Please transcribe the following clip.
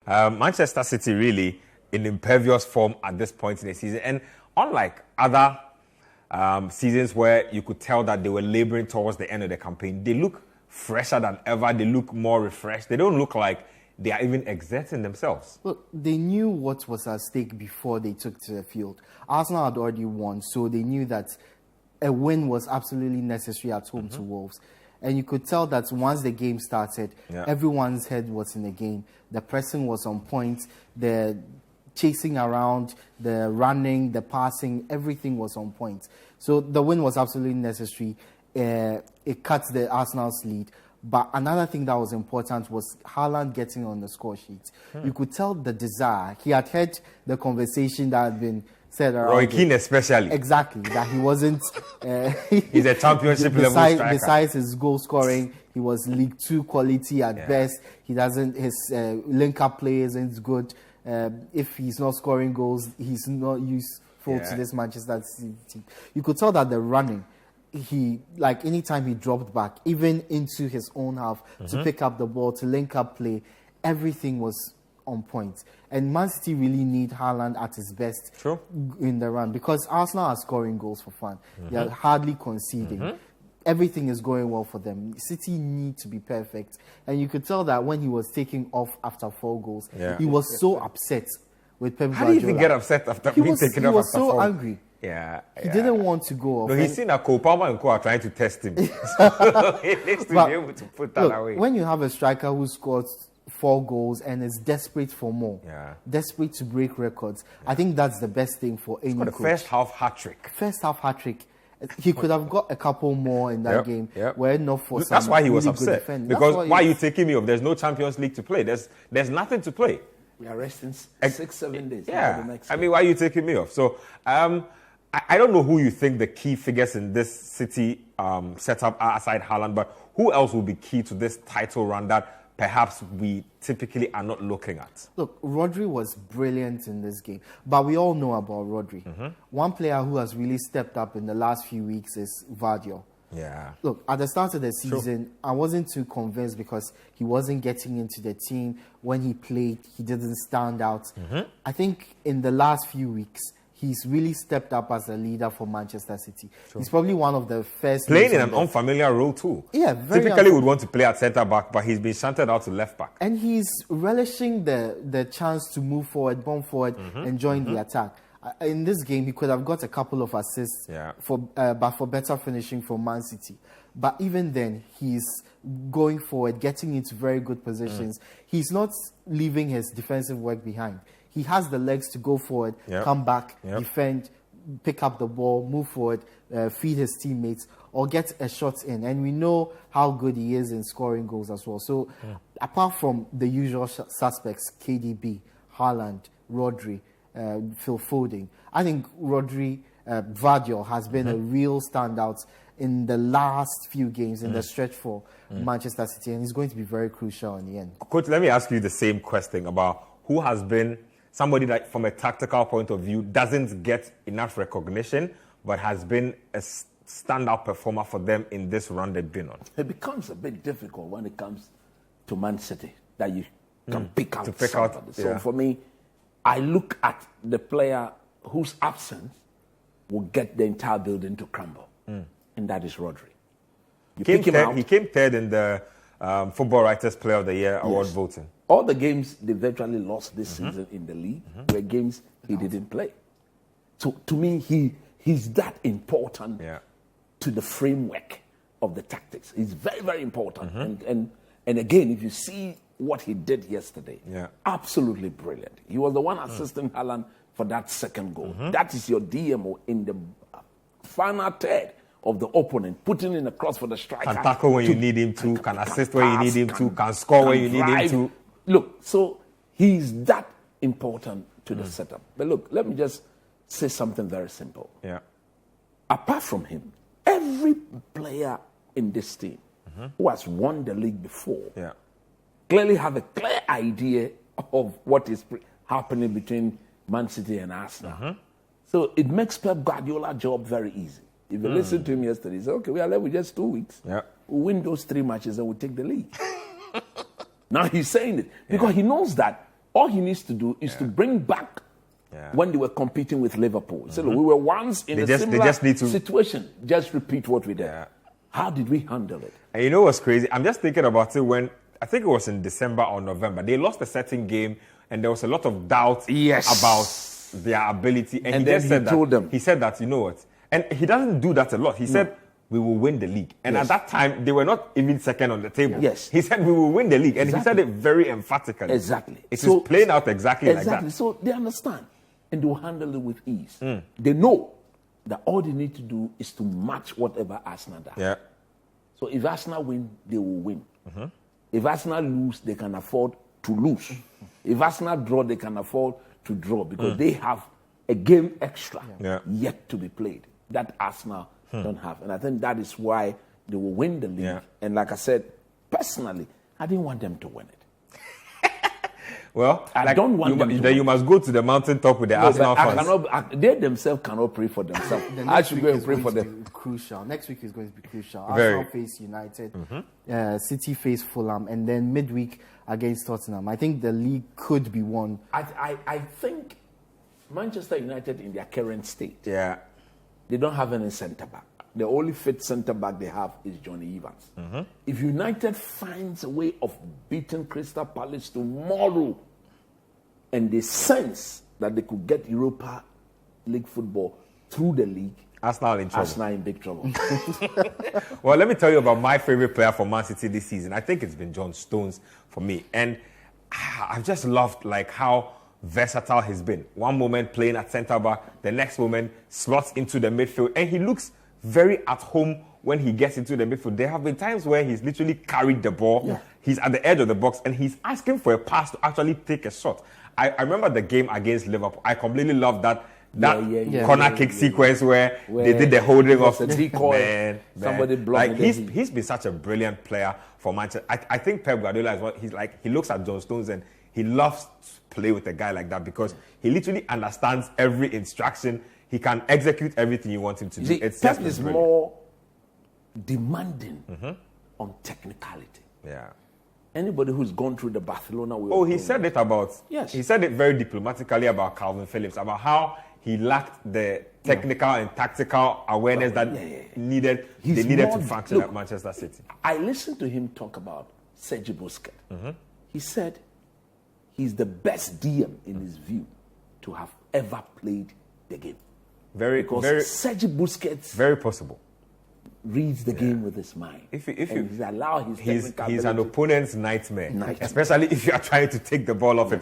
Manchester City really in imperious form at this point in the season. And unlike other seasons where you could tell that they were laboring towards the end of the campaign, they look fresher than ever. They look more refreshed. They don't look like they are even exerting themselves. Look, they knew what was at stake before they took to the field. Arsenal had already won, so they knew that a win was absolutely necessary at home to Wolves. And you could tell that once the game started, everyone's head was in the game. The pressing was on point. The chasing around, the running, the passing, everything was on point. So the win was absolutely necessary. It cut the Arsenal's lead. But another thing that was important was Haaland getting on the score sheet. You could tell the desire. He had heard the conversation that had been said around. Roy Keane especially. Exactly. That he wasn't... He's a championship level striker. Besides his goal scoring, he was League 2 quality at best. He doesn't... His link-up play isn't good. If he's not scoring goals, he's not useful to this Manchester City team. You could tell that the running... anytime he dropped back, even into his own half, to pick up the ball, to link up play, everything was on point. And Man City really need Haaland at his best in the run, because Arsenal are scoring goals for fun. They are hardly conceding. Everything is going well for them. City need to be perfect. And you could tell that when he was taking off after 4 goals, he was so upset with Pep Guardiola. How do you even get upset after being taken off? He was so angry. He didn't want to go off. No, he's seen that Cole Palmer and Co are trying to test him. So he needs to be able to put that away. When you have a striker who scores 4 goals and is desperate for more, desperate to break records, I think that's the best thing for any coach. First half hat-trick. First half hat-trick. He could have got a couple more in that game. Were not for some. That's why he was really upset. Because why are you taking me off? There's no Champions League to play. There's nothing to play. We are resting 6-7 days. Yeah. I mean, why are you taking me off? So, I don't know who you think the key figures in this City setup are aside Haaland, but who else will be key to this title run that perhaps we typically are not looking at? Look, Rodri was brilliant in this game, but we all know about Rodri. One player who has really stepped up in the last few weeks is Vardiol. Look, at the start of the season, I wasn't too convinced because he wasn't getting into the team. When he played, he didn't stand out. I think in the last few weeks, he's really stepped up as a leader for Manchester City. He's probably one of the first... Playing in an unfamiliar role too. Typically would want to play at centre-back, but he's been shunted out to left-back. And he's relishing the chance to move forward, bomb forward, and join the attack. In this game, he could have got a couple of assists, but for better finishing from Man City. But even then, he's going forward, getting into very good positions. He's not leaving his defensive work behind. He has the legs to go forward, come back, defend, pick up the ball, move forward, feed his teammates, or get a shot in. And we know how good he is in scoring goals as well. So apart from the usual suspects, KDB, Haaland, Rodri, Phil Foden, I think Vardiol has been a real standout in the last few games in the stretch for Manchester City, and he's going to be very crucial in the end. Coach, let me ask you the same question about who has been somebody that, from a tactical point of view, doesn't get enough recognition, but has been a standout performer for them in this run they've been on. It becomes a bit difficult when it comes to Man City that you can pick out somebody. So for me, I look at the player whose absence will get the entire building to crumble, and that is Rodri. He came third in the Football Writers Player of the Year award voting. All the games they virtually lost this season in the league were games he didn't play. So to me, he's that important to the framework of the tactics. He's very, very important. And again, if you see what he did yesterday, absolutely brilliant. He was the one assisting Haaland for that second goal. That is your DMO in the final third of the opponent, putting in a cross for the striker. Can tackle when you need him to, can assist when you need him to, can score when you need him to. Look, so he's that important to the setup. But look, let me just say something very simple. Apart from him, every player in this team who has won the league before clearly have a clear idea of what is happening between Man City and Arsenal. So it makes Pep Guardiola's job very easy. If you listen to him yesterday, he said, okay, we are left with just 2 weeks. We'll win those 3 matches and we'll take the league. Now he's saying it because he knows that All he needs to do is to bring back when they were competing with Liverpool. So look, we were once in a similar situation. Just repeat what we did. How did we handle it? And you know what's crazy? I'm just thinking about it when, I think it was in December or November, they lost a certain game and there was a lot of doubt about their ability. And he then just said told them. He said that, you know what? And he doesn't do that a lot. He said, we will win the league. And at that time, they were not even second on the table. Yes. He said, we will win the league. And he said it very emphatically. Exactly. It is playing out exactly like that. So they understand. And they will handle it with ease. They know that all they need to do is to match whatever Arsenal does. Yeah. So if Arsenal win, they will win. If Arsenal lose, they can afford to lose. If Arsenal draw, they can afford to draw because they have a game extra yet to be played that Arsenal don't have. And I think that is why they will win the league. Yeah. And like I said, personally, I didn't want them to win it. Well, I don't want them to then you must go to the mountaintop with the Arsenal fans. They themselves cannot pray for themselves. I should go and pray for them. Crucial. Next week is going to be crucial. Arsenal face United, City face Fulham, and then midweek against Tottenham. I think the league could be won. I think Manchester United in their current state, they don't have any centre back. The only fit centre back they have is Johnny Evans. If United finds a way of beating Crystal Palace tomorrow, and they sense that they could get Europa League football through the league, Arsenal in trouble. Arsenal in big trouble. Well, let me tell you about my favorite player for Man City this season. I think it's been John Stones for me. And I've just loved how versatile he's been. One moment playing at centre back, the next moment slots into the midfield. And he looks very at home when he gets into the midfield. There have been times where he's literally carried the ball. Yeah. He's at the edge of the box and he's asking for a pass to actually take a shot. I remember the game against Liverpool. I completely loved that corner kick sequence where they did the holding of the decoy. Somebody blocked. He's been such a brilliant player for Manchester. I think Pep Guardiola is what he looks at John Stones and he loves to play with a guy like that because he literally understands every instruction. He can execute everything you want him to do. Pep is more demanding on technicality. Yeah. Anybody who's gone through the Barcelona way. He said it about. Yes. He said it very diplomatically about Calvin Phillips, about how he lacked the technical and tactical awareness that they needed to function at Manchester City. I listened to him talk about Sergio Busquets. He said he's the best DM in his view to have ever played the game. Sergio Busquets, very possible, reads the game with his mind. He's an opponent's nightmare, especially if you are trying to take the ball off him.